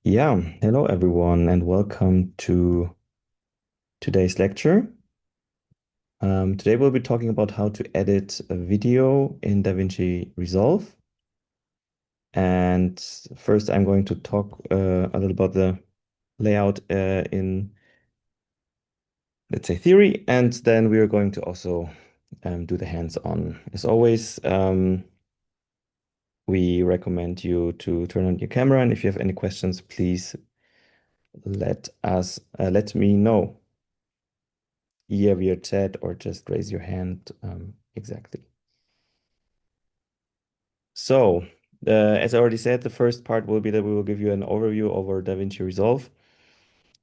Yeah, hello everyone, and welcome to today's lecture. Today we'll be talking about how to edit a video in DaVinci Resolve. And first, I'm going to talk a little about the layout in, let's say, theory, and then we are going to also do the hands-on. As always, we recommend you to turn on your camera, and if you have any questions, please let me know either via chat or just raise your hand. Exactly. So, as I already said, the first part will be that we will give you an overview over DaVinci Resolve,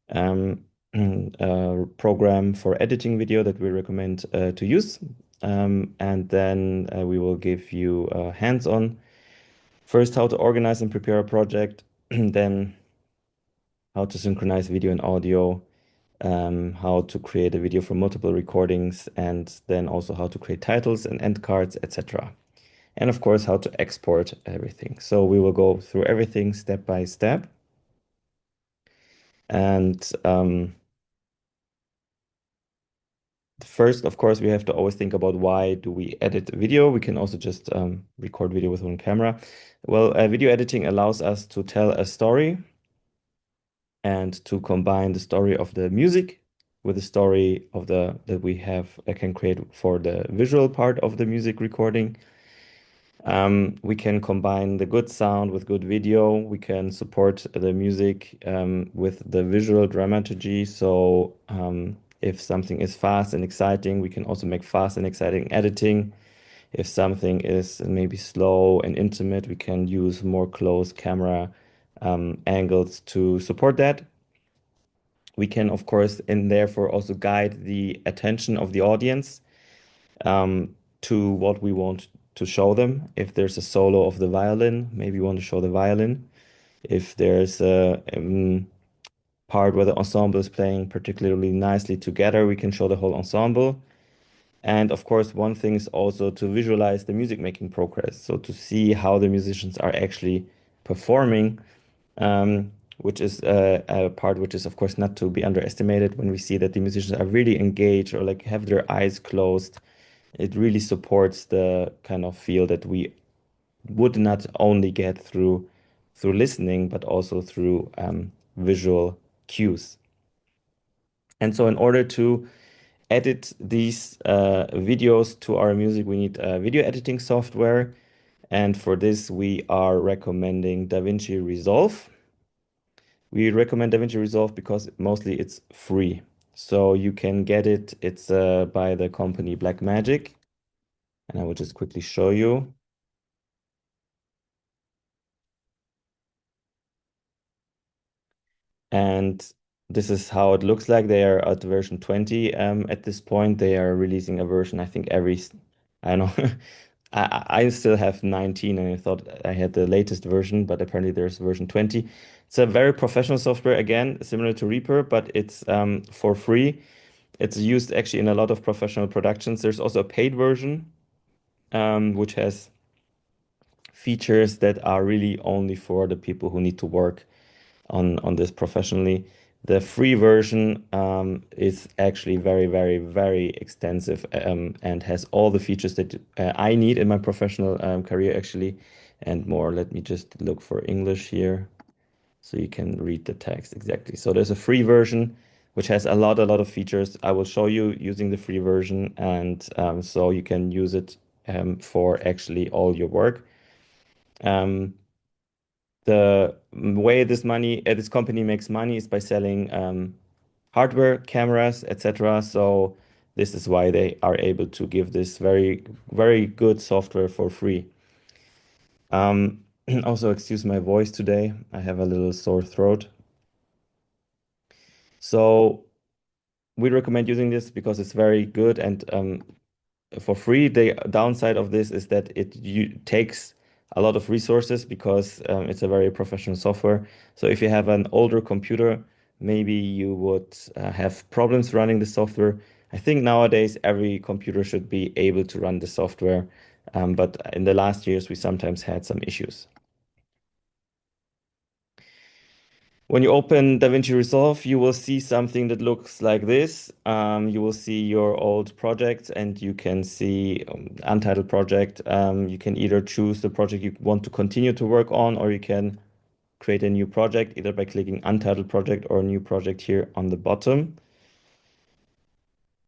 um, a program for editing video that we recommend to use. And then we will give you hands-on, first how to organize and prepare a project, then how to synchronize video and audio, how to create a video from multiple recordings, and then also how to create titles and end cards, etc. And of course, how to export everything. So we will go through everything step by step. And first, of course, we have to always think about why do we edit video? We can also just record video with one camera. Well, video editing allows us to tell a story and to combine the story of the music with the story of the that we have can create for the visual part of the music recording. We can combine the good sound with good video. We can support the music with the visual dramaturgy. So if something is fast and exciting, we can also make fast and exciting editing. If something is maybe slow and intimate, we can use more close camera angles to support that. We can, of course, and therefore also guide the attention of the audience to what we want to show them. If there's a solo of the violin, maybe we want to show the violin. If there's a part where the ensemble is playing particularly nicely together, we can show the whole ensemble. And of course, one thing is also to visualize the music making progress. So to see how the musicians are actually performing, which is a part which is, of course, not to be underestimated when we see that the musicians are really engaged or like have their eyes closed. It really supports the kind of feel that we would not only get through listening, but also through visual cues. And so in order to edit these videos to our music, we need video editing software. And for this, we are recommending DaVinci Resolve. We recommend DaVinci Resolve because mostly it's free. So you can get it. It's by the company Blackmagic. And I will just quickly show you. And this is how it looks like. They are at version 20 at this point. They are releasing a version, I think, I don't know. I still have 19 and I thought I had the latest version, but apparently there's version 20. It's a very professional software, again, similar to Reaper, but it's for free. It's used actually in a lot of professional productions. There's also a paid version, which has features that are really only for the people who need to work on this professionally. The free version is actually very, very, very extensive and has all the features that I need in my professional career, actually, and more. Let me just look for English here so you can read the text exactly. So there's a free version which has a lot of features. I will show you using the free version, and so you can use it for actually all your work. Um, the way this company makes money is by selling hardware, cameras, etc. So this is why they are able to give this very, very good software for free. Um, Also, excuse my voice today. I have a little sore throat. So we recommend using this because it's very good and for free. The downside of this is that it takes a lot of resources because it's a very professional software. So if you have an older computer, maybe you would have problems running the software. I think nowadays every computer should be able to run the software, but in the last years we sometimes had some issues. When you open DaVinci Resolve, you will see something that looks like this. You will see your old project and you can see untitled project. You can either choose the project you want to continue to work on, or you can create a new project either by clicking untitled project or new project here on the bottom.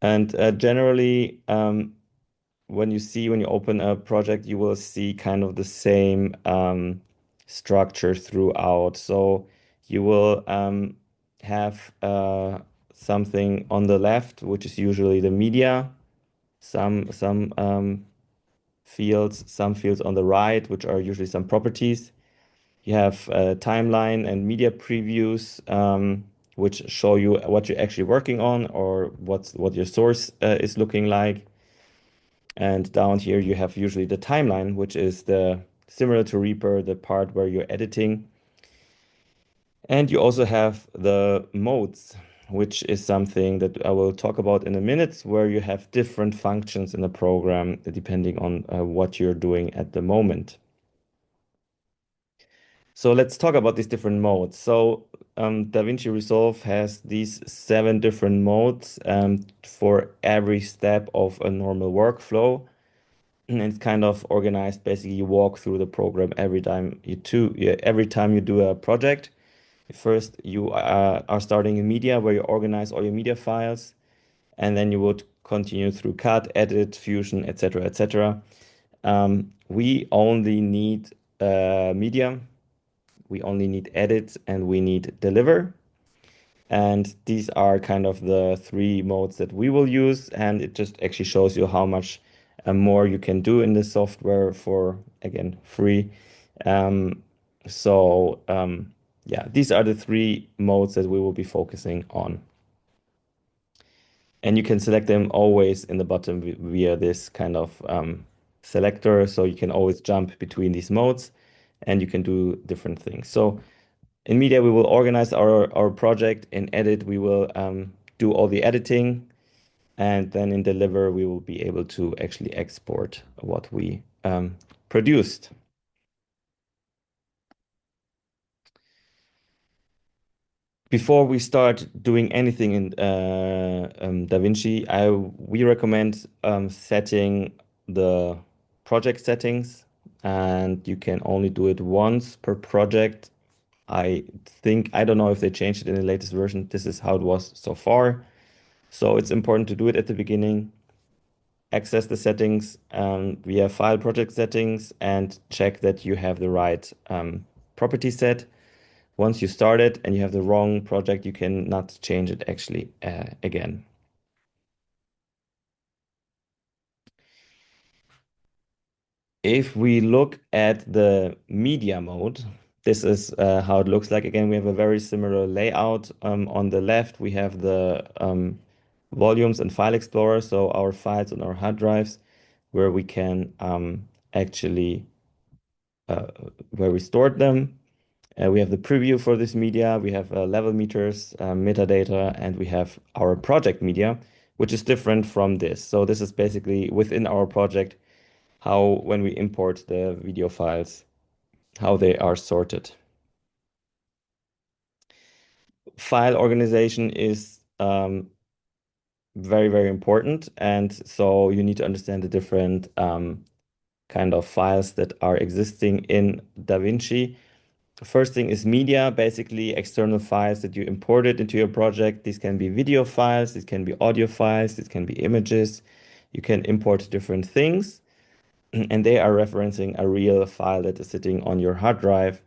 And generally, when you open a project, you will see kind of the same structure throughout. So you will have something on the left, which is usually the media, some fields, some fields on the right, which are usually some properties. You have a timeline and media previews, which show you what you're actually working on or what your source is looking like. And down here you have usually the timeline, which is the similar to Reaper, the part where you're editing. And you also have the modes, which is something that I will talk about in a minute, where you have different functions in the program depending on what you're doing at the moment. So let's talk about these different modes. So DaVinci Resolve has these 7 different modes for every step of a normal workflow. And it's kind of organized. Basically, you walk through the program every time you do a project. First, you are starting in media where you organize all your media files, and then you would continue through cut, edit, fusion, etc., etc. We only need media, we only need edit, and we need deliver. And these are kind of the 3 modes that we will use. And it just actually shows you how much more you can do in this software for, again, free. Um, yeah, these are the 3 modes that we will be focusing on. And you can select them always in the bottom via this kind of selector. So you can always jump between these modes and you can do different things. So in media, we will organize our project. In edit, we will do all the editing. And then in deliver, we will be able to actually export what we produced. Before we start doing anything in DaVinci, we recommend setting the project settings, and you can only do it once per project. I don't know if they changed it in the latest version. This is how it was so far. So it's important to do it at the beginning. Access the settings via file project settings and check that you have the right property set. Once you start it and you have the wrong project, you cannot change it actually again. If we look at the media mode, this is how it looks like. Again, we have a very similar layout. On the left, we have the volumes and file explorer, so our files on our hard drives, where we can actually where we stored them. We have the preview for this media, we have level meters, metadata, and we have our project media, which is different from this. So this is basically within our project, how when we import the video files, how they are sorted. File organization is very, very important. And so you need to understand the different kind of files that are existing in DaVinci. The first thing is media, basically external files that you imported into your project. These can be video files, these can be audio files, these can be images. You can import different things, and they are referencing a real file that is sitting on your hard drive,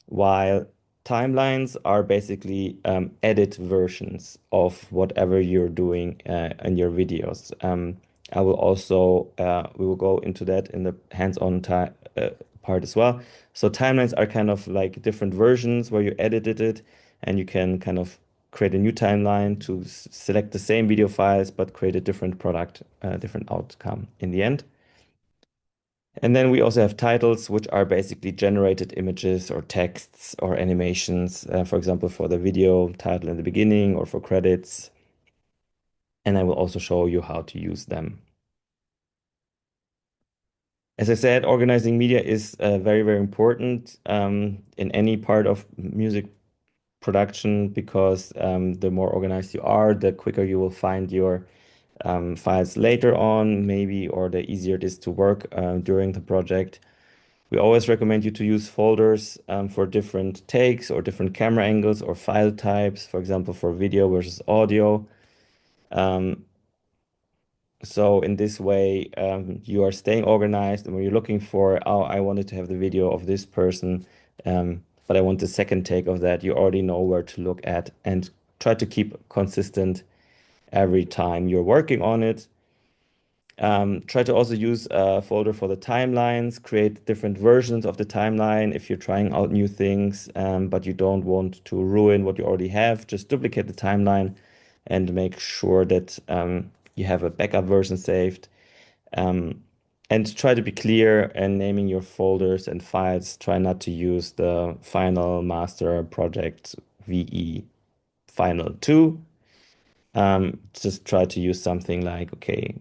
while timelines are basically edit versions of whatever you're doing in your videos. We will go into that in the hands-on part as well. So timelines are kind of like different versions where you edited it and you can kind of create a new timeline to select the same video files, but create a different product, different outcome in the end. And then we also have titles, which are basically generated images or texts or animations, for example, for the video title in the beginning or for credits. And I will also show you how to use them. As I said, organizing media is very, very important in any part of music production because the more organized you are, the quicker you will find your files later on, maybe, or the easier it is to work during the project. We always recommend you to use folders for different takes or different camera angles or file types, for example, for video versus audio. Um, so in this way, you are staying organized, and when you're looking for, oh, I wanted to have the video of this person, but I want the second take of that, you already know where to look at and try to keep consistent every time you're working on it. Try to also use a folder for the timelines, create different versions of the timeline if you're trying out new things, but you don't want to ruin what you already have. Just duplicate the timeline and make sure that you have a backup version saved. Um, and try to be clear in naming your folders and files. Try not to use the final master project VE final 2. Just try to use something like, okay,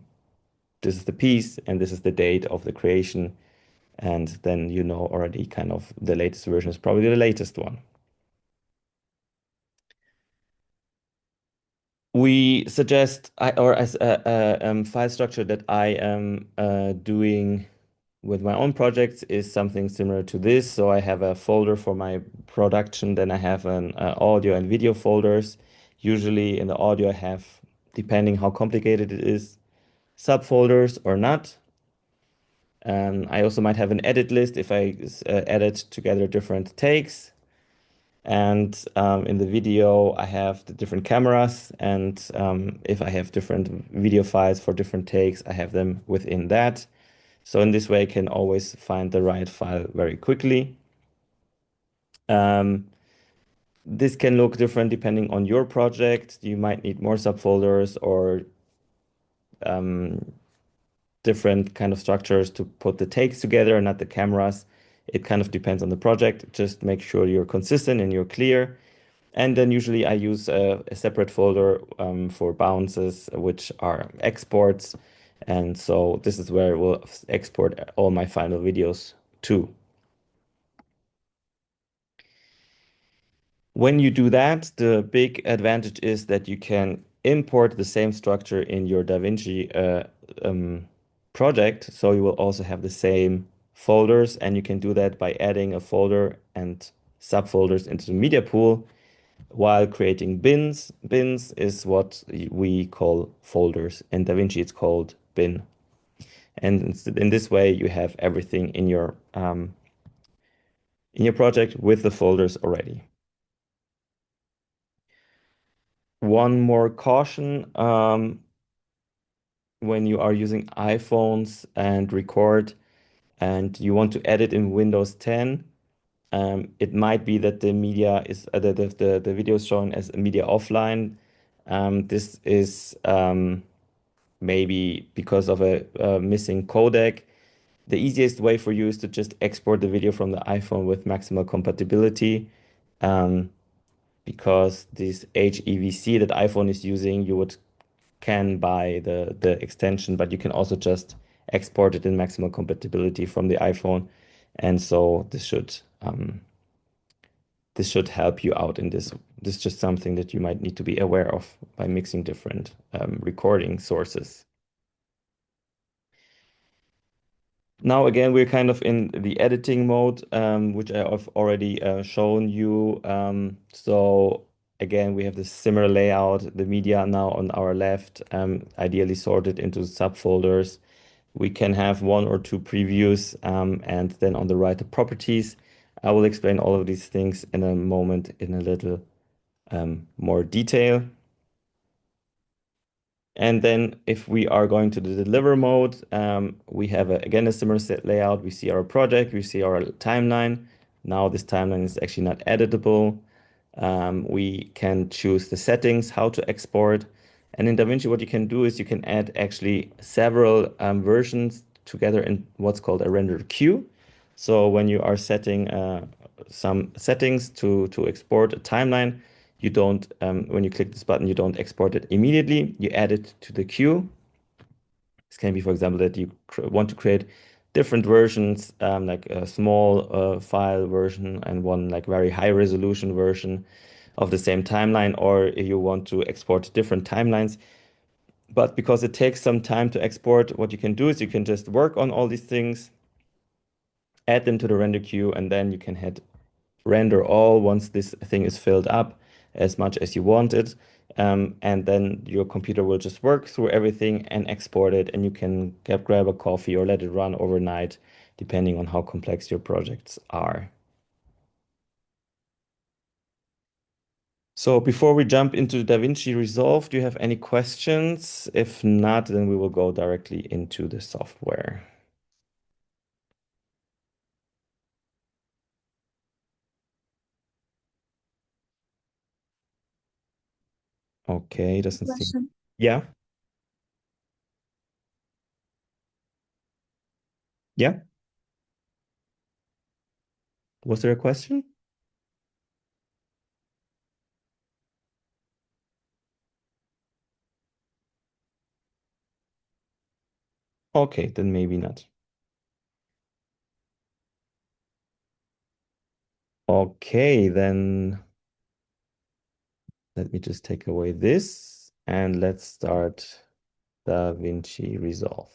this is the piece and this is the date of the creation. And then you know already kind of the latest version is probably the latest one. We suggest, or as a file structure that I am doing with my own projects is something similar to this. So I have a folder for my production, then I have an audio and video folders. Usually in the audio I have, depending how complicated it is, subfolders or not. I also might have an edit list if I edit together different takes. And in the video, I have the different cameras. And if I have different video files for different takes, I have them within that. So in this way, I can always find the right file very quickly. Um, this can look different depending on your project. You might need more subfolders or um, different kind of structures to put the takes together, not the cameras. It kind of depends on the project. Just make sure you're consistent and you're clear. And then usually I use a separate folder for bounces, which are exports. And so this is where we'll export all my final videos to. When you do that, the big advantage is that you can import the same structure in your DaVinci project. So you will also have the same folders, and you can do that by adding a folder and subfolders into the media pool while creating bins. Bins is what we call folders. In DaVinci, it's called bin. And in this way, you have everything in your project with the folders already. One more caution, when you are using iPhones and record and you want to edit in Windows 10, it might be that the media is the video is shown as media offline. This is maybe because of a missing codec. The easiest way for you is to just export the video from the iPhone with maximal compatibility. Um, because this HEVC that iPhone is using, you would can buy the extension, but you can also just export it in maximal compatibility from the iPhone. And so this should help you out in this. This is just something that you might need to be aware of by mixing different recording sources. Now again, we're kind of in the editing mode, which I have already shown you. So again, we have this similar layout, the media now on our left, ideally sorted into subfolders. We can have one or two previews, and then on the right, the properties. I will explain all of these things in a moment in a little more detail. And then if we are going to the deliver mode, we have again a similar set layout. We see our project, we see our timeline. Now this timeline is actually not editable. We can choose the settings, how to export. And in DaVinci, what you can do is you can add actually several versions together in what's called a render queue. So when you are setting some settings to export a timeline, you don't, when you click this button, you don't export it immediately. You add it to the queue. This can be, for example, that you want to create different versions, like a small file version and one like very high resolution version of the same timeline, or you want to export different timelines. But because it takes some time to export, what you can do is you can just work on all these things, add them to the render queue, and then you can hit render all once this thing is filled up as much as you want it. And then your computer will just work through everything and export it, and you can grab a coffee or let it run overnight, depending on how complex your projects are. So before we jump into DaVinci Resolve, do you have any questions? If not, then we will go directly into the software. Okay, doesn't seem. Question. Yeah, yeah. Was there a question? Okay, then maybe not. Okay, then let me just take away this and let's start DaVinci Resolve.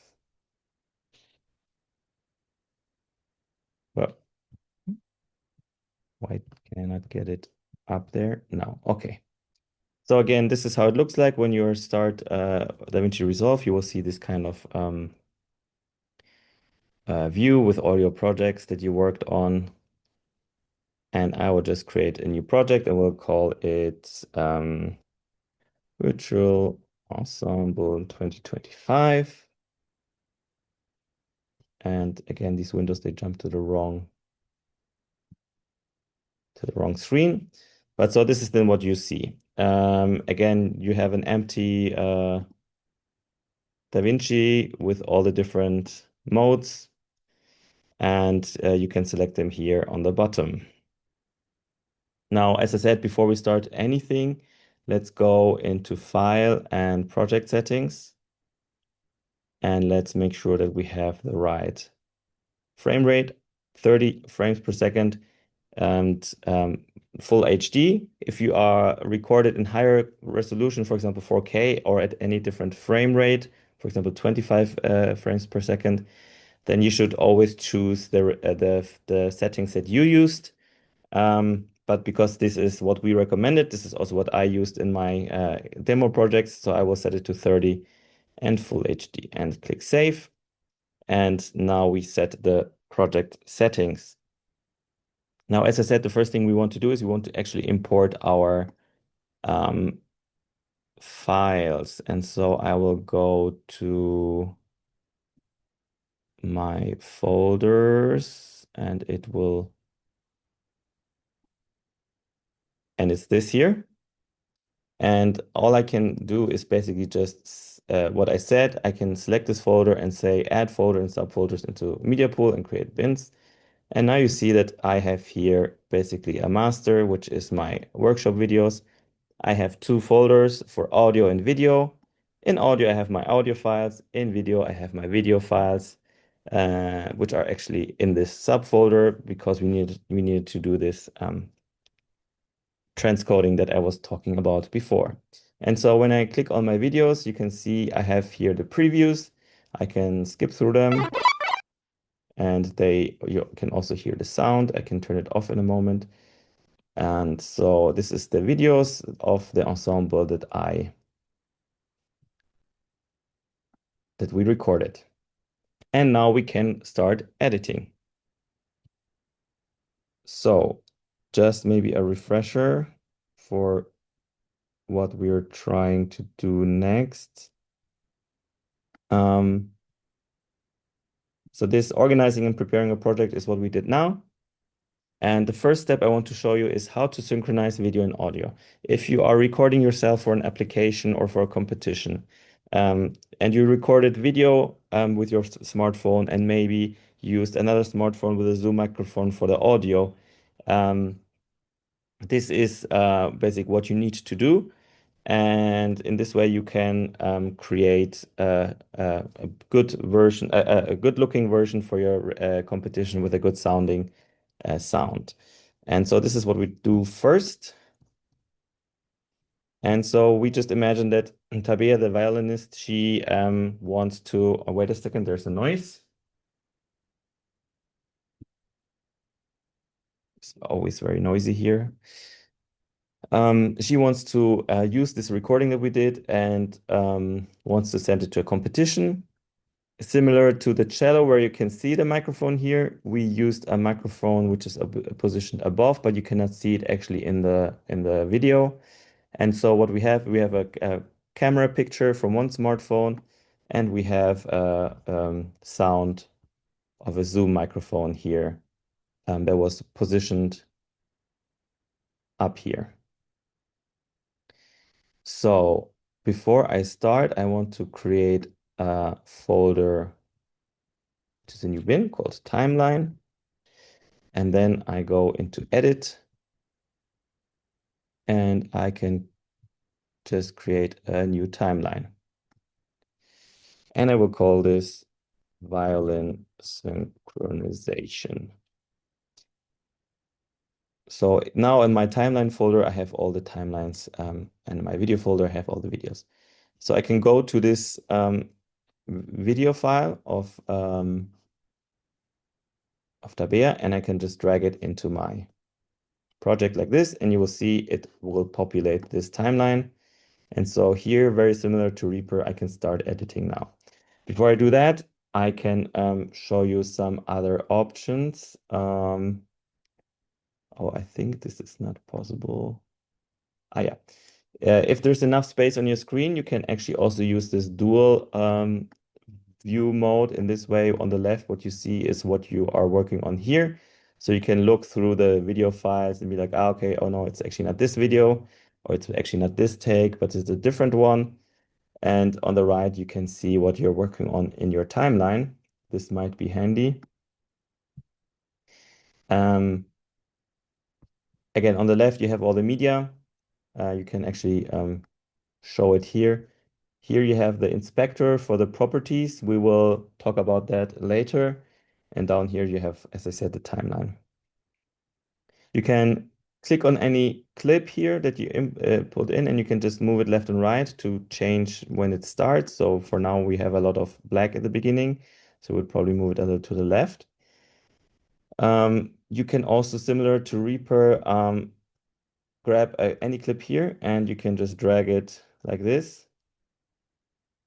Well, why can I not get it up there? No. Okay. So again, this is how it looks like when you start DaVinci Resolve. You will see this kind of view with all your projects that you worked on. And I will just create a new project and we'll call it Virtual Ensemble 2025. And again, these windows, they jump to the wrong screen. But so this is then what you see. Again, you have an empty DaVinci with all the different modes, and you can select them here on the bottom. Now, as I said, before we start anything, let's go into File and Project Settings, and let's make sure that we have the right frame rate, 30 frames per second, and full HD. If you are recorded in higher resolution, for example, 4K, or at any different frame rate, for example, 25 frames per second, then you should always choose the settings that you used. But because this is what we recommended, this is also what I used in my demo projects, so I will set it to 30 and full HD and click Save. And now we set the project settings. Now, as I said, the first thing we want to do is we want to actually import our files. And so I will go to my folders and and it's this here. And all I can do is basically just what I said. I can select this folder and say add folder and subfolders into media pool and create bins. And now you see that I have here basically a master, which is my workshop videos. I have two folders for audio and video. In audio, I have my audio files. In video, I have my video files, which are actually in this subfolder because we needed to do this transcoding that I was talking about before. And so when I click on my videos, you can see I have here the previews. I can skip through them, and you can also hear the sound. I can turn it off in a moment. And so this is the videos of the ensemble that we recorded. And now we can start editing. So just maybe a refresher for what we're trying to do next. So this organizing and preparing a project is what we did now. And the first step I want to show you is how to synchronize video and audio. If you are recording yourself for an application or for a competition, and you recorded video with your smartphone and maybe used another smartphone with a Zoom microphone for the audio, this is basic what you need to do. And in this way, you can create a good version, a good looking version for your competition with a good sounding sound. And so this is what we do first. And so we just imagine that Tabea, the violinist, she wants to, oh, wait a second, there's a noise. It's always very noisy here. She wants to use this recording that we did and wants to send it to a competition. Similar to the cello where you can see the microphone here, we used a microphone which is positioned above, but you cannot see it actually in the video. And so what we have a camera picture from one smartphone, and we have a sound of a Zoom microphone here that was positioned up here. So before I start, I want to create a folder, which is a new bin called Timeline. And then I go into Edit, and I can just create a new timeline. And I will call this violin synchronization. So now in my timeline folder, I have all the timelines, and in my video folder, I have all the videos. So I can go to this video file of Tabea, and I can just drag it into my project like this, and you will see it will populate this timeline. And so here, very similar to Reaper, I can start editing now. Before I do that, I can show you some other options. Oh, I think this is not possible. Ah, yeah. If there's enough space on your screen, you can actually also use this dual view mode. In this way, on the left, what you see is what you are working on here. So you can look through the video files and be like, ah, okay, oh no, it's actually not this video, or it's actually not this take, but it's a different one. And on the right, you can see what you're working on in your timeline. This might be handy. Again, on the left, you have all the media. You can actually show it here. Here you have the inspector for the properties. We will talk about that later. And down here you have, as I said, the timeline. You can click on any clip here that you put in, and you can just move it left and right to change when it starts. So for now, we have a lot of black at the beginning. So we'll probably move it a little to the left. You can also, similar to Reaper, grab any clip here, and you can just drag it like this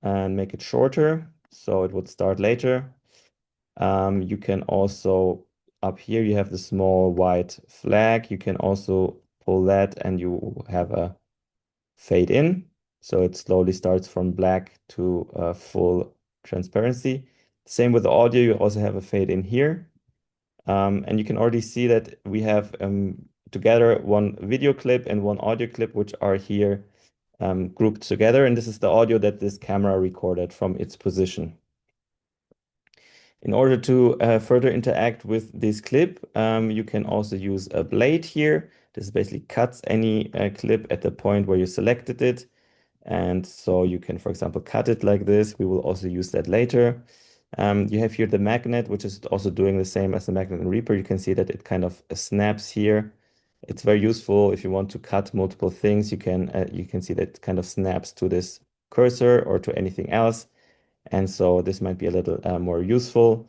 and make it shorter, so it would start later. You can also, up here, you have the small white flag. You can also pull that, and you have a fade in. So it slowly starts from black to full transparency. Same with the audio, you also have a fade in here. And you can already see that we have together one video clip and one audio clip, which are here grouped together. And this is the audio that this camera recorded from its position. In order to further interact with this clip, you can also use a blade here. This basically cuts any clip at the point where you selected it. And so you can, for example, cut it like this. We will also use that later. You have here the magnet, which is also doing the same as the magnet in Reaper. You can see that it kind of snaps here. It's very useful if you want to cut multiple things. You can see that it kind of snaps to this cursor or to anything else. And so this might be a little more useful.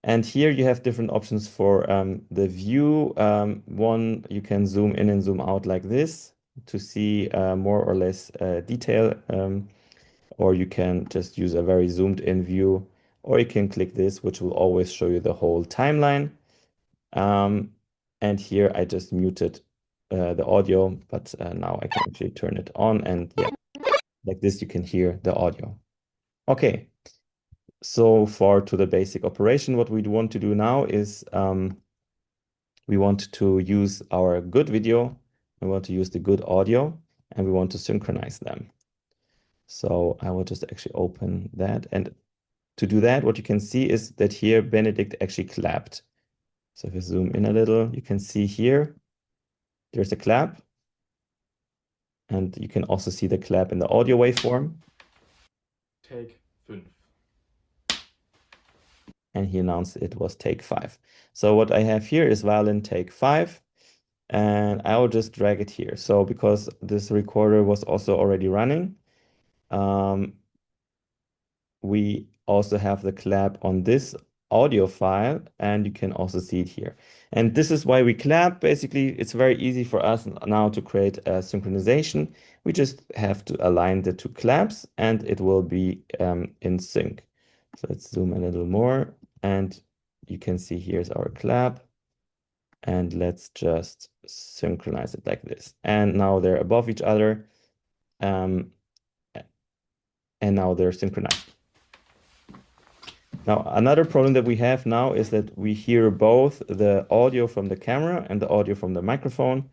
And here you have different options for the view. One, you can zoom in and zoom out like this to see more or less detail, or you can just use a very zoomed in view, or you can click this, which will always show you the whole timeline. And here I just muted the audio, but now I can actually turn it on, and yeah, like this you can hear the audio. Okay, so far to the basic operation. What we want to do now is we want to use our good video, we want to use the good audio, and we want to synchronize them. So I will just actually open that. And to do that, what you can see is that here Benedict actually clapped. So if you zoom in a little, you can see here, there's a clap. And you can also see the clap in the audio waveform. Take 5. And he announced it was take 5. So what I have here is violin take 5. and I will just drag it here. So because this recorder was also already running, um, we also have the clap on this audio file, and you can also see it here. And this is why we clap. Basically, it's very easy for us now to create a synchronization. We just have to align the two claps, and it will be in sync. So let's zoom a little more, and you can see here's our clap. And let's just synchronize it like this. And now they're above each other, um, and now they're synchronized. Now, another problem that we have now is that we hear both the audio from the camera and the audio from the microphone.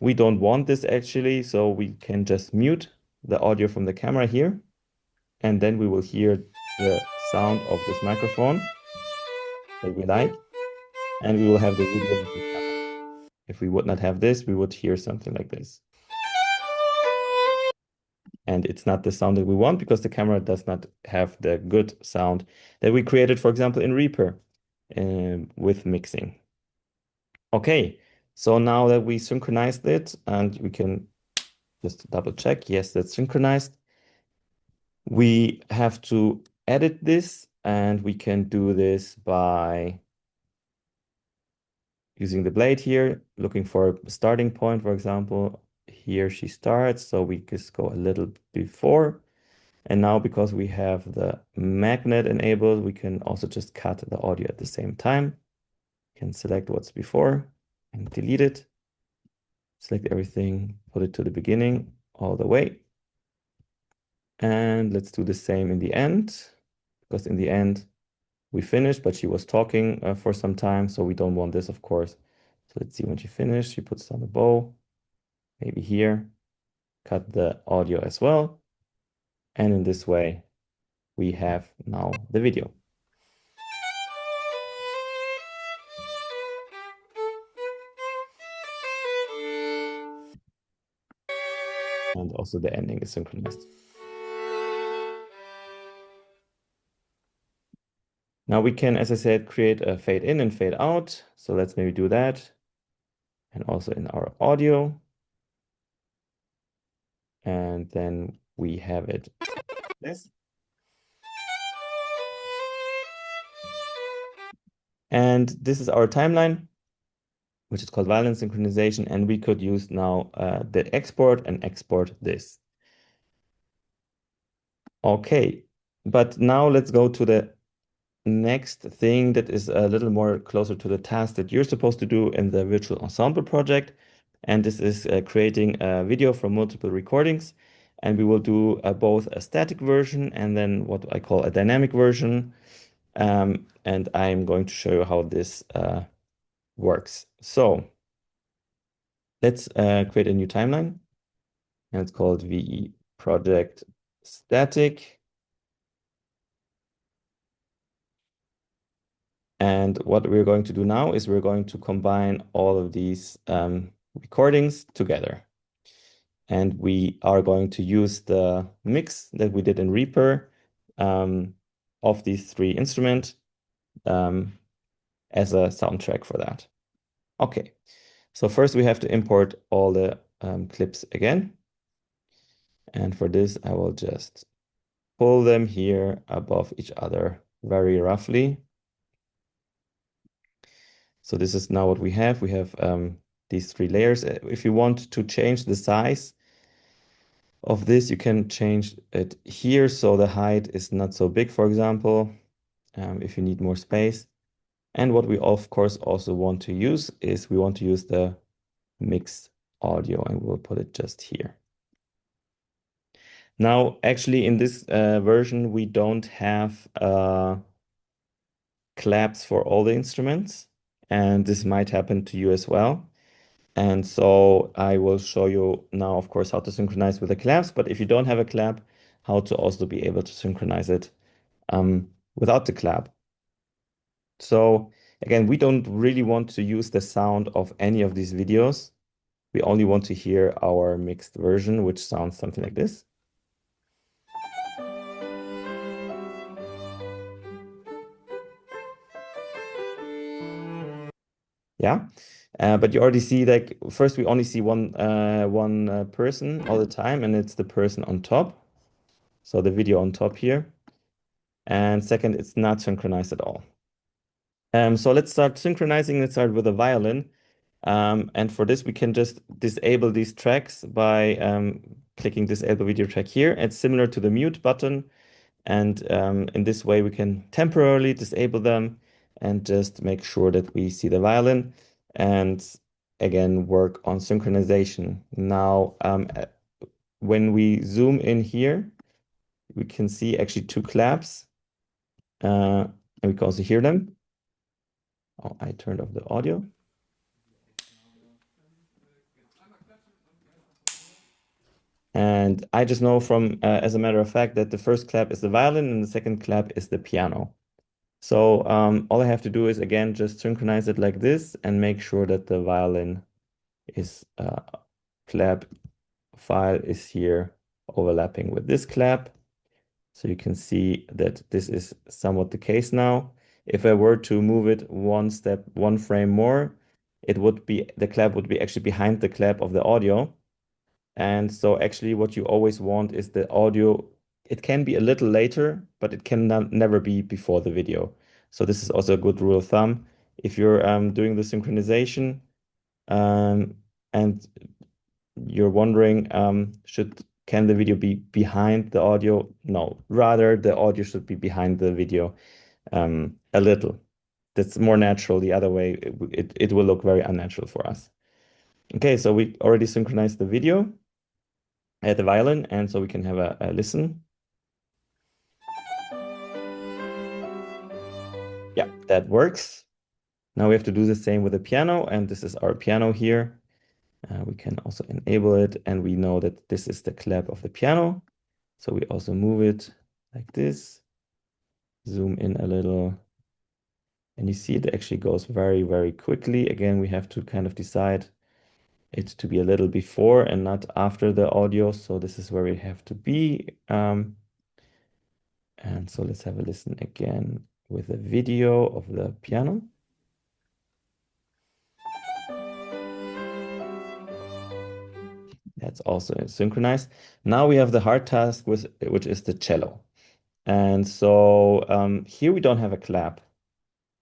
We don't want this actually, so we can just mute the audio from the camera here, and then we will hear the sound of this microphone that we like, and we will have the video of the camera. If we would not have this, we would hear something like this. And it's not the sound that we want because the camera does not have the good sound that we created, for example, in Reaper with mixing. Okay, so now that we synchronized it, and we can just double check, yes, that's synchronized. We have to edit this, and we can do this by using the blade here, looking for a starting point, for example. Here she starts, so we just go a little before. And now because we have the magnet enabled, we can also just cut the audio at the same time. Can select what's before and delete it. Select everything, put it to the beginning all the way. And let's do the same in the end, because in the end we finished, but she was talking for some time, so we don't want this, of course. So let's see when she finished. She puts down the bow, maybe here, cut the audio as well. And in this way, we have now the video. And also the ending is synchronized. Now we can, as I said, create a fade in and fade out. So let's maybe do that. And also in our audio. And then we have it. This. And this is our timeline, which is called violence synchronization. And we could use now the export and export this. Okay, but now let's go to the next thing that is a little more closer to the task that you're supposed to do in the virtual ensemble project. And this is creating a video from multiple recordings. And we will do both a static version and then what I call a dynamic version. And I'm going to show you how this works. So let's create a new timeline. And it's called VE project static. And what we're going to do now is we're going to combine all of these recordings together. And we are going to use the mix that we did in Reaper of these three instruments as a soundtrack for that. Okay, so first we have to import all the clips again. And for this, I will just pull them here above each other very roughly. So this is now what we have. We have these three layers. If you want to change the size of this, you can change it here so the height is not so big, for example, if you need more space. And what we of course also want to use is we want to use the mixed audio, and we'll put it just here. Now, actually in this version, we don't have claps for all the instruments, and this might happen to you as well. And so I will show you now, of course, how to synchronize with the claps, but if you don't have a clap, how to also be able to synchronize it without the clap. So again, we don't really want to use the sound of any of these videos. We only want to hear our mixed version, which sounds something like this. Yeah. But you already see like first we only see one person all the time, and it's the person on top. So the video on top here. And second, it's not synchronized at all. So let's start synchronizing. Let's start with a violin. And for this, we can just disable these tracks by clicking disable video track here. It's similar to the mute button. And in this way, we can temporarily disable them and just make sure that we see the violin and again work on synchronization. Now, when we zoom in here, we can see actually two claps and we can also hear them. Oh, I turned off the audio. And I just know from, as a matter of fact, that the first clap is the violin and the second clap is the piano. So all I have to do is again just synchronize it like this and make sure that the violin is clap file is here overlapping with this clap. So you can see that this is somewhat the case now. If I were to move it one step, one frame more, it would be the clap would be actually behind the clap of the audio. And so actually what you always want is the audio. It can be a little later, but it can never be before the video. So this is also a good rule of thumb. If you're doing the synchronization and you're wondering, can the video be behind the audio? No, rather the audio should be behind the video a little. That's more natural. The other way, it will look very unnatural for us. Okay, so we already synchronized the video at the violin, and so we can have a listen. Yeah, that works. Now we have to do the same with the piano, and this is our piano here. We can also enable it, and we know that this is the clap of the piano. So we also move it like this, zoom in a little, and you see it actually goes very, very quickly. Again, we have to kind of decide it to be a little before and not after the audio. So this is where we have to be. And so let's have a listen again with a video of the piano. That's also synchronized. Now we have the hard task, which is the cello. And so here we don't have a clap,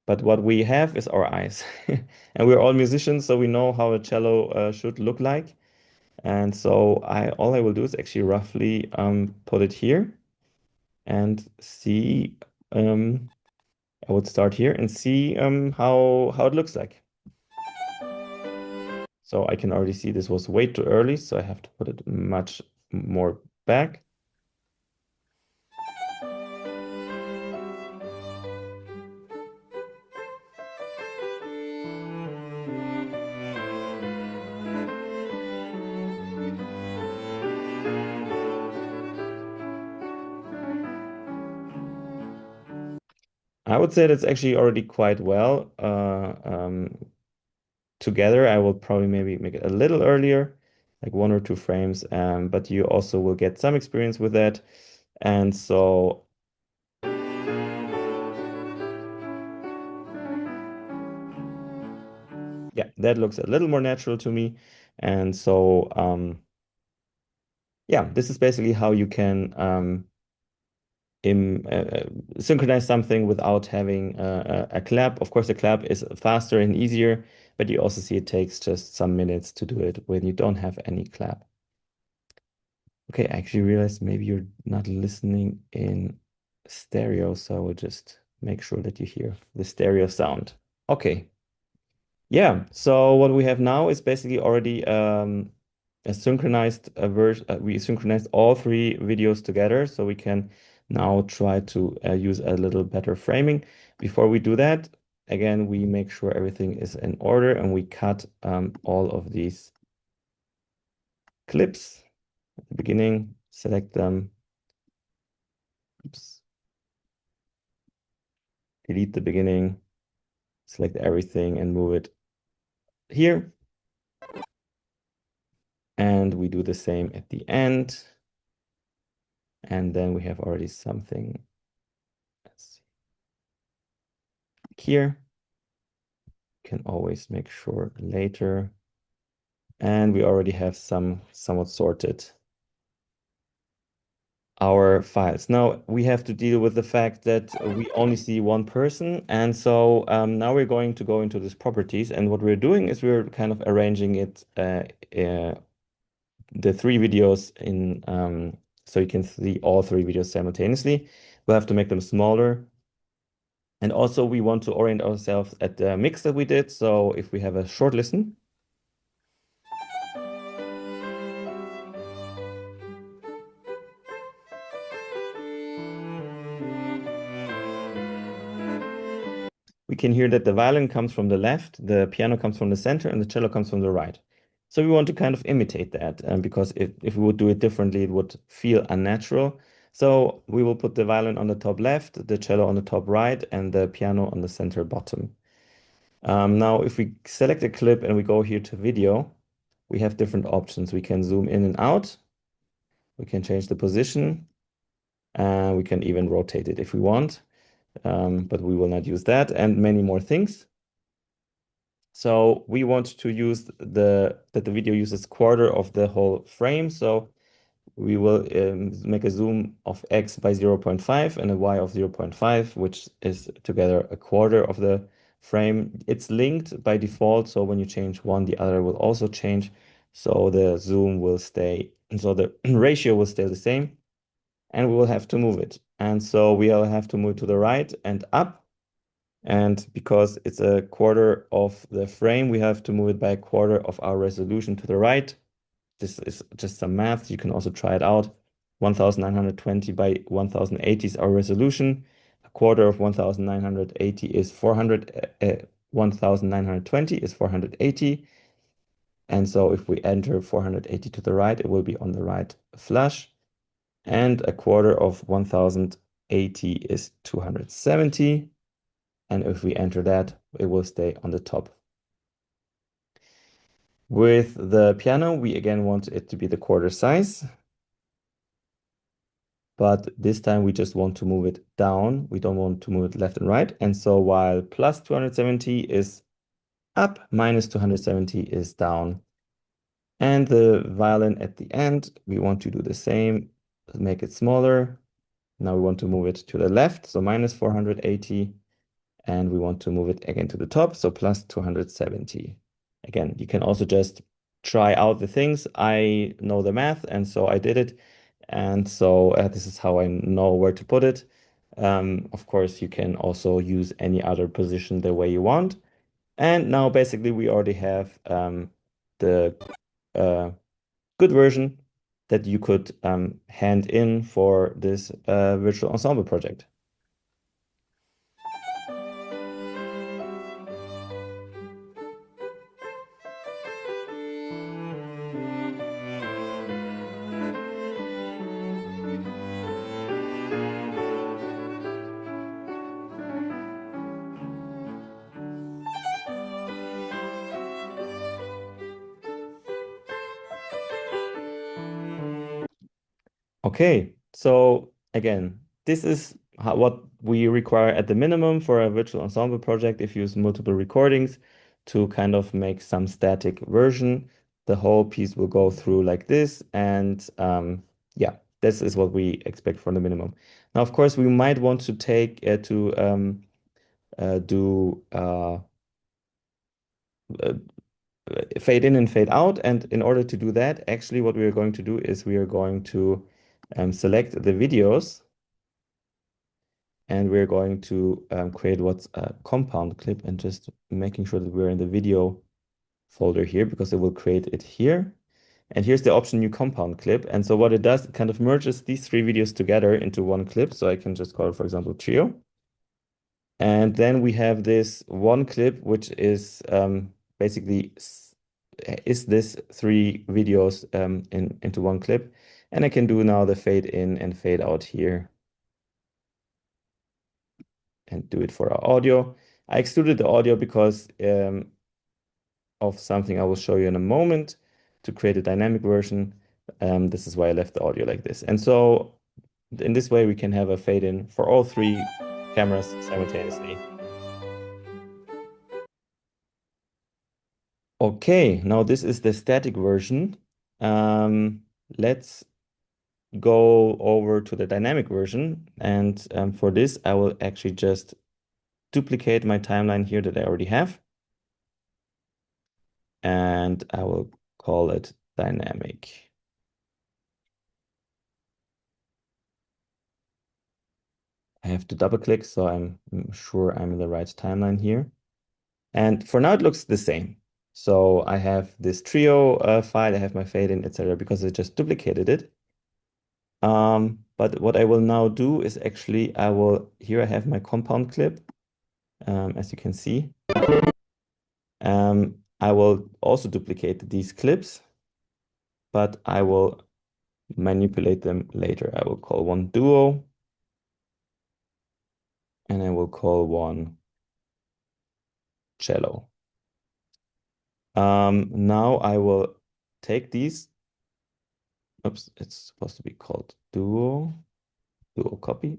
but what we have is our eyes. And we're all musicians, so we know how a cello should look like. And so all I will do is actually roughly put it here and see. I would start here and see how it looks like. So I can already see this was way too early, so I have to put it much more back. I would say that's actually already quite well. Together, I will probably maybe make it a little earlier, like 1 or 2 frames, but you also will get some experience with that. And so, yeah, that looks a little more natural to me. And so, yeah, this is basically how you can synchronize something without having a clap. Of course, the clap is faster and easier, but you also see it takes just some minutes to do it when you don't have any clap. Okay, I actually realized maybe you're not listening in stereo, so I will just make sure that you hear the stereo sound. Okay. Yeah, so what we have now is basically already a synchronized version. We synchronized all three videos together, so we can now try to use a little better framing. Before we do that, again, we make sure everything is in order and we cut all of these clips at the beginning, select them, oops, delete the beginning, select everything and move it here. And we do the same at the end. And then we have already something, let's see, here. Can always make sure later. And we already have some somewhat sorted our files. Now we have to deal with the fact that we only see one person. And so now we're going to go into these properties. And what we're doing is we're kind of arranging it, the three videos in, so you can see all three videos simultaneously. We'll have to make them smaller. And also we want to orient ourselves at the mix that we did. So if we have a short listen, we can hear that the violin comes from the left, the piano comes from the center, and the cello comes from the right. So we want to kind of imitate that, because if we would do it differently, it would feel unnatural. So we will put the violin on the top left, the cello on the top right, and the piano on the center bottom. Now, if we select a clip and we go here to video, we have different options. We can zoom in and out. We can change the position. We can even rotate it if we want, but we will not use that, and many more things. So we want to use that the video uses quarter of the whole frame. So we will make a zoom of X by 0.5 and a Y of 0.5, which is together a quarter of the frame. It's linked by default. So when you change one, the other will also change. So the zoom will stay, and so the ratio will stay the same, and we will have to move it. And so we'll have to move to the right and up. And because it's a quarter of the frame, we have to move it by a quarter of our resolution to the right. This is just some math. You can also try it out. 1920 by 1080 is our resolution. A quarter of 1980 is 400. 1920 is 480. And so if we enter 480 to the right, it will be on the right flush. And a quarter of 1080 is 270. And if we enter that, it will stay on the top. With the piano, we again want it to be the quarter size, but this time we just want to move it down. We don't want to move it left and right. And so while plus 270 is up, minus 270 is down. And the violin at the end, we want to do the same, make it smaller. Now we want to move it to the left, so minus 480. And we want to move it again to the top, so plus 270. Again, you can also just try out the things. I know the math, and so I did it. And so this is how I know where to put it. Of course, you can also use any other position the way you want. And now basically we already have the good version that you could hand in for this virtual ensemble project. Okay, so again, this is what we require at the minimum for a virtual ensemble project. If you use multiple recordings to kind of make some static version, the whole piece will go through like this. And yeah, this is what we expect for the minimum. Now, of course, we might want to take to do uh, fade in and fade out. And in order to do that, actually, what we are going to do is we are going to select the videos, and we're going to create what's a compound clip, and just making sure that we're in the video folder here, because it will create it here. And here's the option new compound clip. And so what it does, it kind of merges these three videos together into one clip. So I can just call it, for example, trio. And then we have this one clip, which is basically is this three videos into one clip. And I can do now the fade in and fade out here, and do it for our audio. I excluded the audio because of something I will show you in a moment to create a dynamic version. This is why I left the audio like this. And so in this way, we can have a fade in for all three cameras simultaneously. Okay, now this is the static version. Let's go over to the dynamic version. And for this, I will actually just duplicate my timeline here that I already have. And I will call it dynamic. I have to double click so I'm sure I'm in the right timeline here. And for now, it looks the same. So I have this trio file, I have my fade in, etc., because I just duplicated it. But what I will now do is actually, here I have my compound clip, as you can see. I will also duplicate these clips, but I will manipulate them later. I will call one duo, and I will call one cello. Now I will take these. Oops, it's supposed to be called duo copy.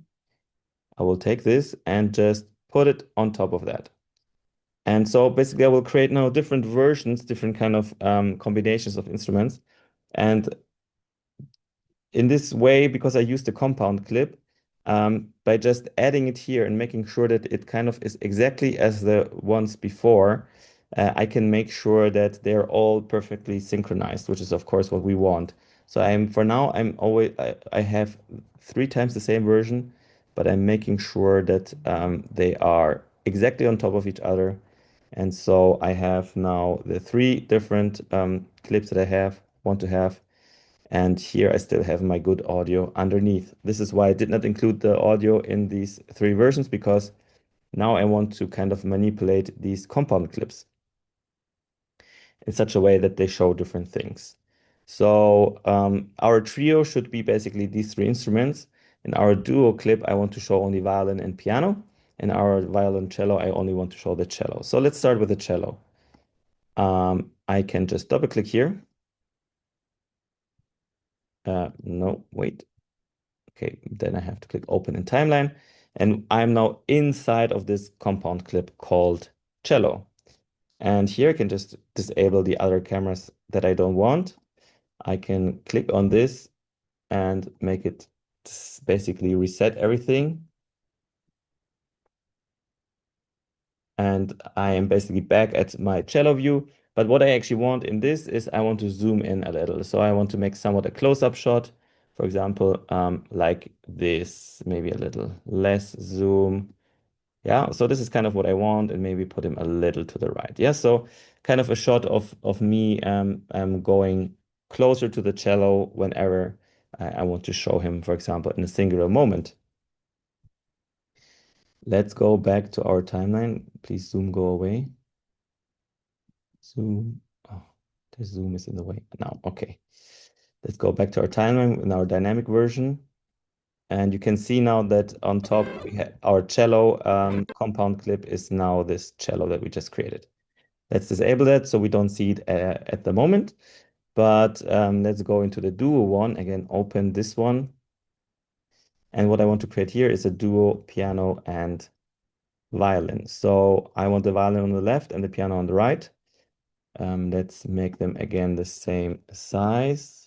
I will take this and just put it on top of that. And so basically I will create now different versions, different kind of combinations of instruments. And in this way, because I used the compound clip, by just adding it here and making sure that it kind of is exactly as the ones before, I can make sure that they're all perfectly synchronized, which is of course what we want. So for now, I have 3 times the same version, but I'm making sure that they are exactly on top of each other. And so I have now the 3 different clips that want to have. And here I still have my good audio underneath. This is why I did not include the audio in these 3 versions, because now I want to kind of manipulate these compound clips in such a way that they show different things. So our trio should be basically these 3 instruments. In our duo clip, I want to show only violin and piano. In our violoncello, I only want to show the cello. So let's start with the cello. I can just double click here. No, wait. Okay, then I have to click open in timeline. And I'm now inside of this compound clip called cello. And here I can just disable the other cameras that I don't want. I can click on this and make it basically reset everything. And I am basically back at my cello view. But what I actually want in this is I want to zoom in a little. So I want to make somewhat a close-up shot. For example, like this, maybe a little less zoom. Yeah, so this is kind of what I want, and maybe put him a little to the right. Yeah, so kind of a shot of me going closer to the cello whenever I want to show him, for example, in a singular moment. Let's go back to our timeline. Please zoom go away. Zoom. Oh, the zoom is in the way now. Okay. Let's go back to our timeline in our dynamic version. And you can see now that on top we have our cello compound clip is now this cello that we just created. Let's disable that so we don't see it at the moment. But let's go into the duo one. Again, open this one. And what I want to create here is a duo piano and violin. So I want the violin on the left and the piano on the right. Let's make them again the same size.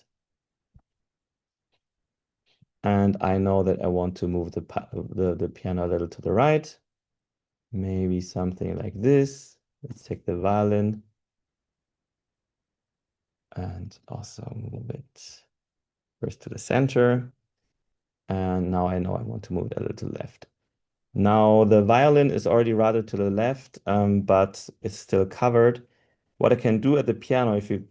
And I know that I want to move the piano a little to the right. Maybe something like this. Let's take the violin and also move it first to the center. And now I know I want to move it a little left. Now the violin is already rather to the left, but it's still covered. What I can do at the piano, if you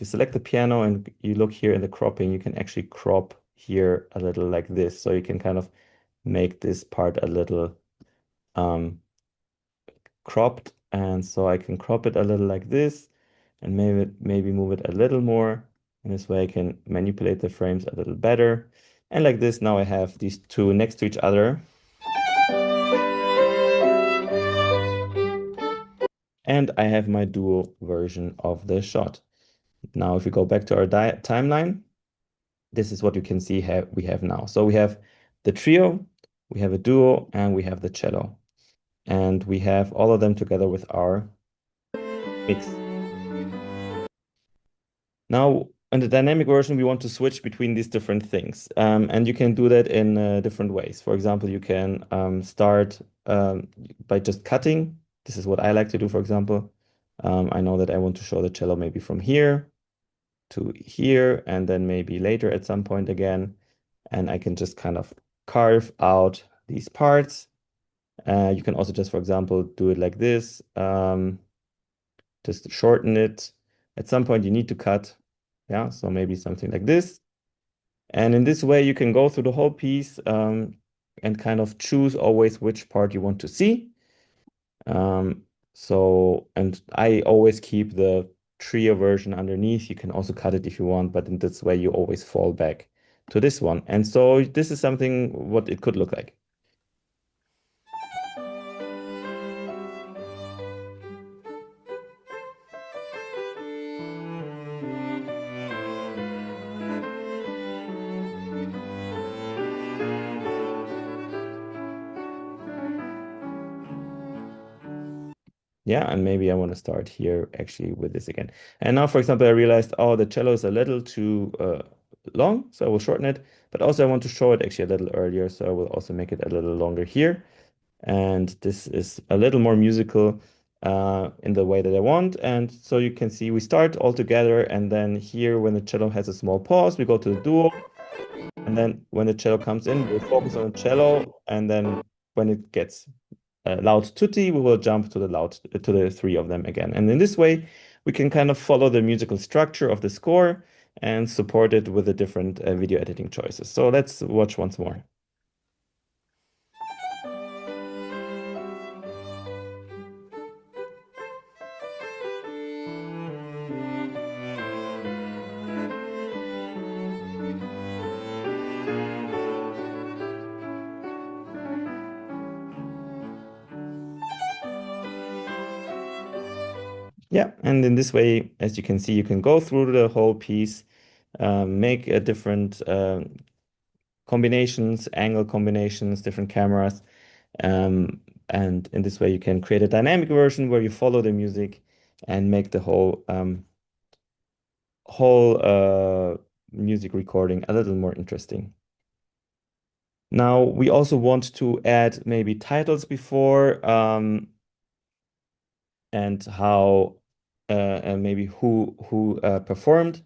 select the piano and you look here in the cropping, you can actually crop here a little like this. So you can kind of make this part a little cropped. And so I can crop it a little like this and maybe move it a little more. And this way I can manipulate the frames a little better. And like this, now I have these 2 next to each other. And I have my duo version of the shot. Now, if we go back to our timeline, this is what you can see we have now. So we have the trio, we have a duo, and we have the cello. And we have all of them together with our mix. Now, in the dynamic version, we want to switch between these different things. And you can do that in different ways. For example, you can start by just cutting. This is what I like to do, for example. I know that I want to show the cello maybe from here to here, and then maybe later at some point again. And I can just kind of carve out these parts. You can also just, for example, do it like this. Just shorten it. At some point, you need to cut. Yeah, so maybe something like this. And in this way, you can go through the whole piece and kind of choose always which part you want to see. Um, and I always keep the trio version underneath. You can also cut it if you want, but in this way, you always fall back to this one. And so this is something what it could look like. Yeah, and maybe I want to start here actually with this again. And now, for example, I realized, oh, the cello is a little too long, so I will shorten it. But also I want to show it actually a little earlier, so I will also make it a little longer here. And this is a little more musical in the way that I want. And so you can see we start all together, and then here when the cello has a small pause, we go to the duo. And then when the cello comes in, we'll focus on the cello, and then when it gets loud tutti, we will jump to the to the three of them again. And in this way, we can kind of follow the musical structure of the score and support it with the different video editing choices. So let's watch once more. Yeah, and in this way, as you can see, you can go through the whole piece, make a different combinations, angle combinations, different cameras. Um, and in this way, you can create a dynamic version where you follow the music and make the whole music recording a little more interesting. Now, we also want to add maybe titles before and how and maybe who performed.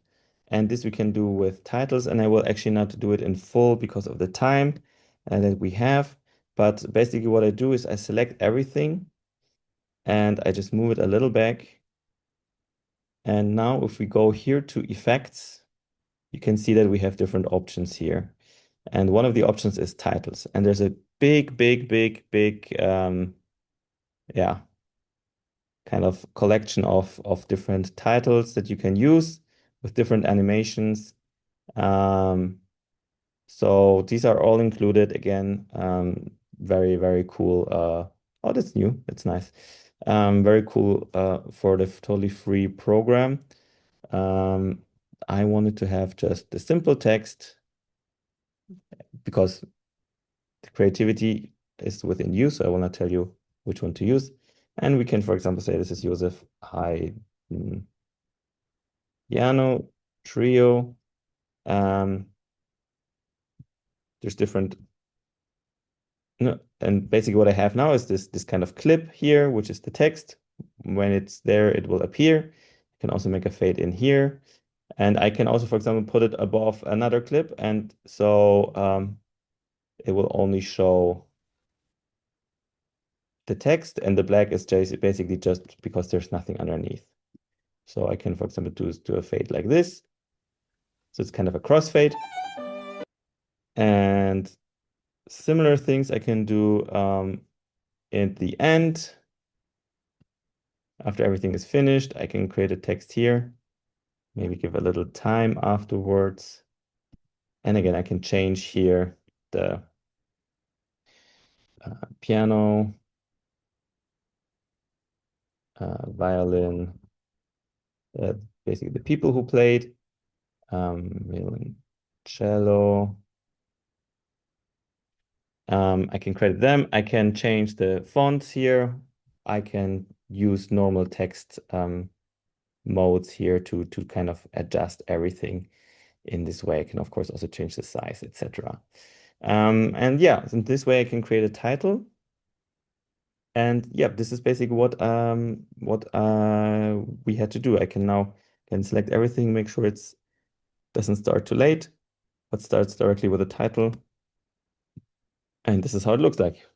And this we can do with titles, and I will actually not do it in full because of the time that we have. But basically what I do is I select everything and I just move it a little back. And now if we go here to effects, you can see that we have different options here. And one of the options is titles. And there's a big, yeah, kind of collection of different titles that you can use with different animations. Um, so these are all included again. Very cool. Oh, that's new. That's nice. Very cool for the totally free program. Um, I wanted to have just the simple text because the creativity is within you, so I will not tell you which one to use. And we can, for example, say this is Joseph Haydn piano trio. Um, there's different, no, and basically what I have now is this kind of clip here, which is the text. When it's there, it will appear. You can also make a fade in here. And I can also, for example, put it above another clip. And so it will only show the text, and the black is just basically just because there's nothing underneath. So I can, for example, do a fade like this. So it's kind of a crossfade. And similar things I can do at the end. After everything is finished, I can create a text here, maybe give a little time afterwards. And again, I can change here the piano, violin, uh, basically the people who played, violin, cello. I can credit them. I can change the fonts here. I can use normal text modes here to kind of adjust everything in this way. I can, of course, also change the size, etc. And yeah, so this way I can create a title. And yeah, this is basically what we had to do. I can select everything, make sure it's doesn't start too late, but starts directly with the title. And this is how it looks like.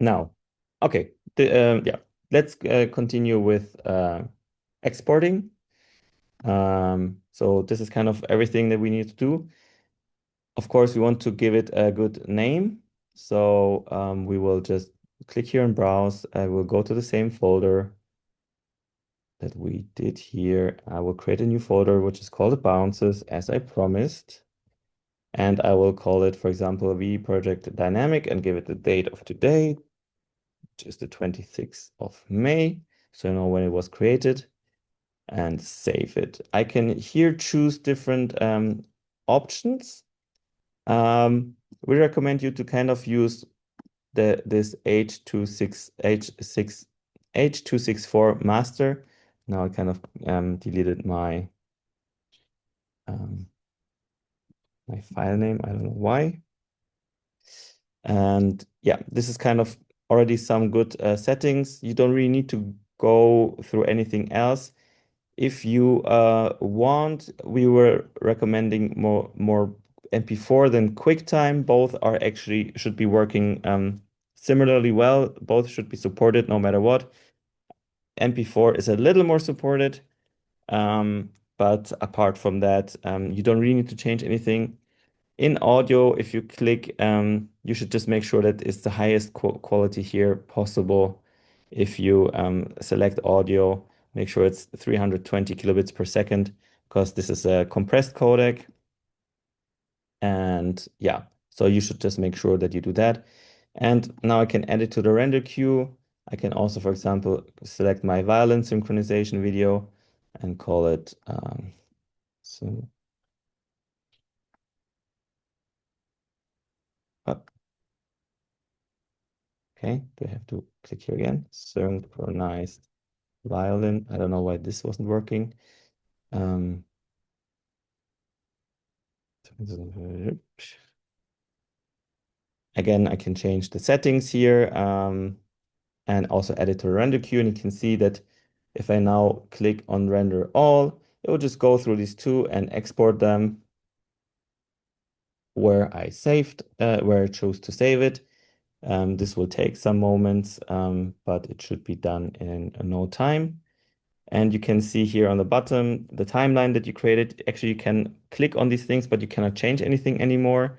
Now, okay, yeah, let's continue with exporting. So this is kind of everything that we need to do. Of course, we want to give it a good name. So we will just click here and browse. I will go to the same folder that we did here. I will create a new folder, which is called bounces, as I promised. And I will call it, for example, V Project Dynamic and give it the date of today, which is the 26th of May. So I know when it was created and save it. I can here choose different options. We recommend you to kind of use this H264 master. Now I kind of deleted um, my file name. I don't know why. And yeah, this is kind of already some good settings. You don't really need to go through anything else. If you want, we were recommending more MP4 than QuickTime. Both are actually should be working similarly well. Both should be supported no matter what. MP4 is a little more supported, but apart from that, you don't really need to change anything. In audio, if you click, you should just make sure that it's the highest quality here possible. If you select audio, make sure it's 320 kilobits per second because this is a compressed codec. And yeah, so you should just make sure that you do that. And now I can add it to the render queue. I can also, for example, select my violin synchronization video and call it so, okay, do I have to click here again? Synchronized violin. I don't know why this wasn't working. Um, Again, I can change the settings here and also add it to the render queue. And you can see that if I now click on render all, it will just go through these two and export them where I saved, where I chose to save it. This will take some moments, but it should be done in no time. And you can see here on the bottom the timeline that you created. Actually, you can click on these things, but you cannot change anything anymore.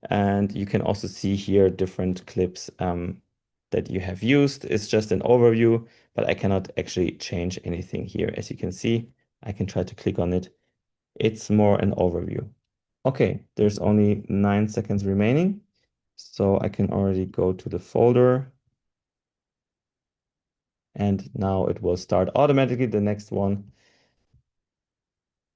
And you can also see here different clips that you have used. It's just an overview, but I cannot actually change anything here. As you can see, I can try to click on it. It's more an overview. Okay, there's only 9 seconds remaining. So I can already go to the folder. And now it will start automatically the next one.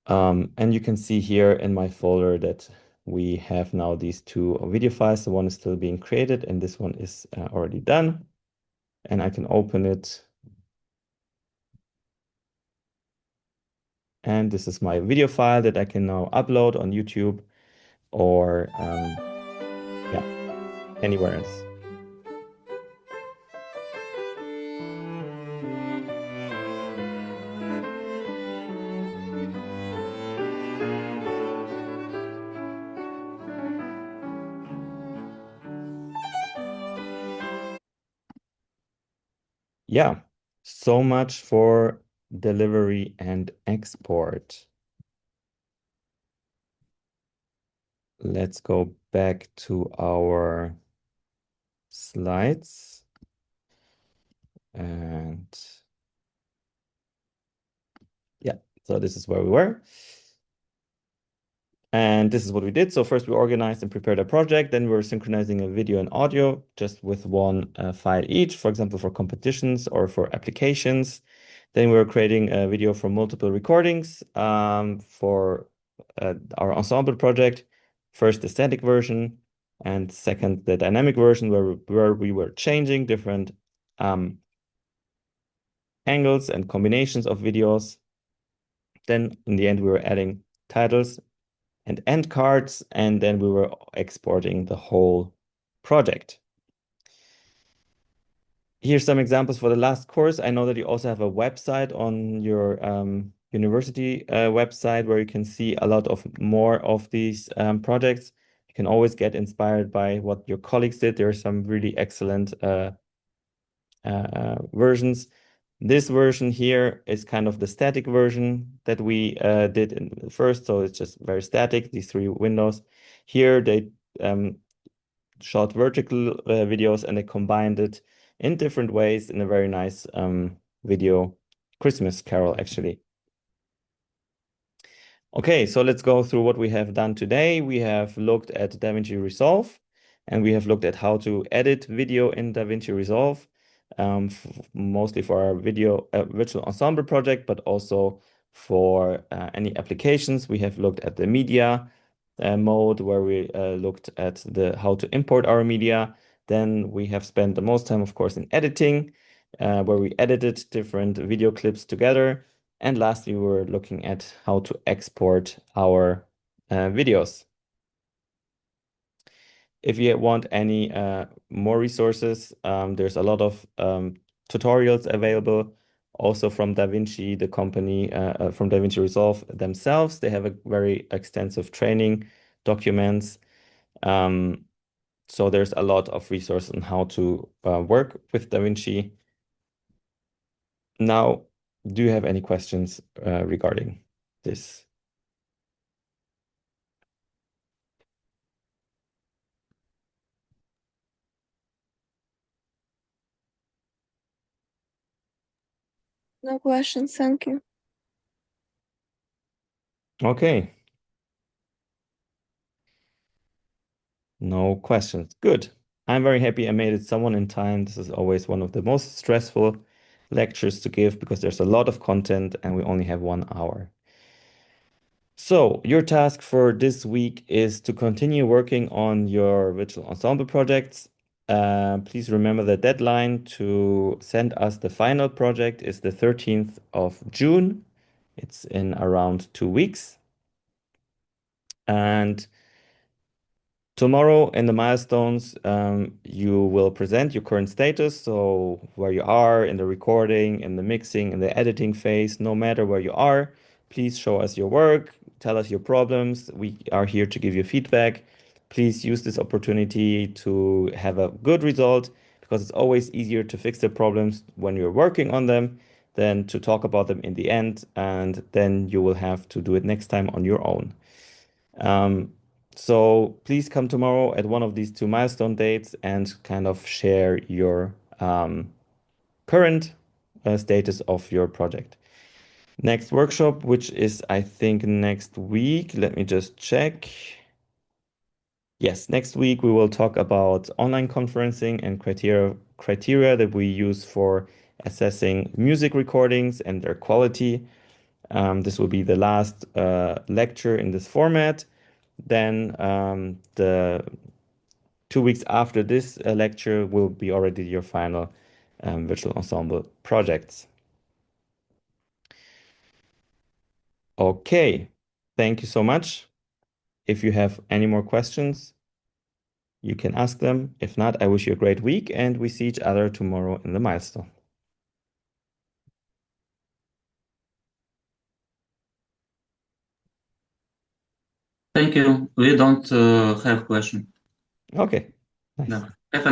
And you can see here in my folder that we have now these two video files. The one is still being created and this one is already done. And I can open it. And this is my video file that I can now upload on YouTube or yeah, anywhere else. Yeah, so much for delivery and export. Let's go back to our slides and yeah, so this is where we were. And this is what we did. So first we organized and prepared a project. Then we were synchronizing a video and audio just with one file each, for example, for competitions or for applications. Then we were creating a video from multiple recordings for our ensemble project. First, the static version, and second, the dynamic version where we were changing different angles and combinations of videos. Then in the end, we were adding titles and end cards, and then we were exporting the whole project. Here's some examples for the last course. I know that you also have a website on your university website where you can see a lot of more of these projects. You can always get inspired by what your colleagues did. There are some really excellent versions. This version here is kind of the static version that we did in first, so it's just very static, these three windows. Here they shot vertical videos and they combined it in different ways in a very nice video Christmas carol, actually. Okay, so let's go through what we have done today. We have looked at DaVinci Resolve, and we have looked at how to edit video in DaVinci Resolve, mostly for our video virtual ensemble project, but also for any applications. We have looked at the media mode, where we looked at how to import our media. Then we have spent the most time, of course, in editing, where we edited different video clips together. And lastly, we were looking at how to export our videos. If you want any more resources, there's a lot of tutorials available also from DaVinci, the company from DaVinci Resolve themselves. They have a very extensive training documents. So there's a lot of resources on how to work with DaVinci. Now, do you have any questions regarding this? No questions, thank you. Okay. No questions. Good. I'm very happy I made it someone in time. This is always one of the most stressful lectures to give because there's a lot of content and we only have 1 hour. So your task for this week is to continue working on your virtual ensemble projects. Please remember the deadline to send us the final project is the 13th of June. It's in around 2 weeks. And tomorrow in the milestones, you will present your current status, so where you are in the recording, in the mixing, in the editing phase, no matter where you are, please show us your work, tell us your problems. We are here to give you feedback. Please use this opportunity to have a good result because it's always easier to fix the problems when you're working on them than to talk about them in the end, and then you will have to do it next time on your own. So please come tomorrow at one of these two milestone dates and kind of share your current status of your project. Next workshop, which is, I think, next week. Let me just check. Yes, next week we will talk about online conferencing and criteria that we use for assessing music recordings and their quality. This will be the last lecture in this format. Then the 2 weeks after this lecture will be already your final virtual ensemble projects. Okay, thank you so much. If you have any more questions, you can ask them. If not, I wish you a great week and we see each other tomorrow in the milestone. Thank you. We don't have question. Okay, nice. No.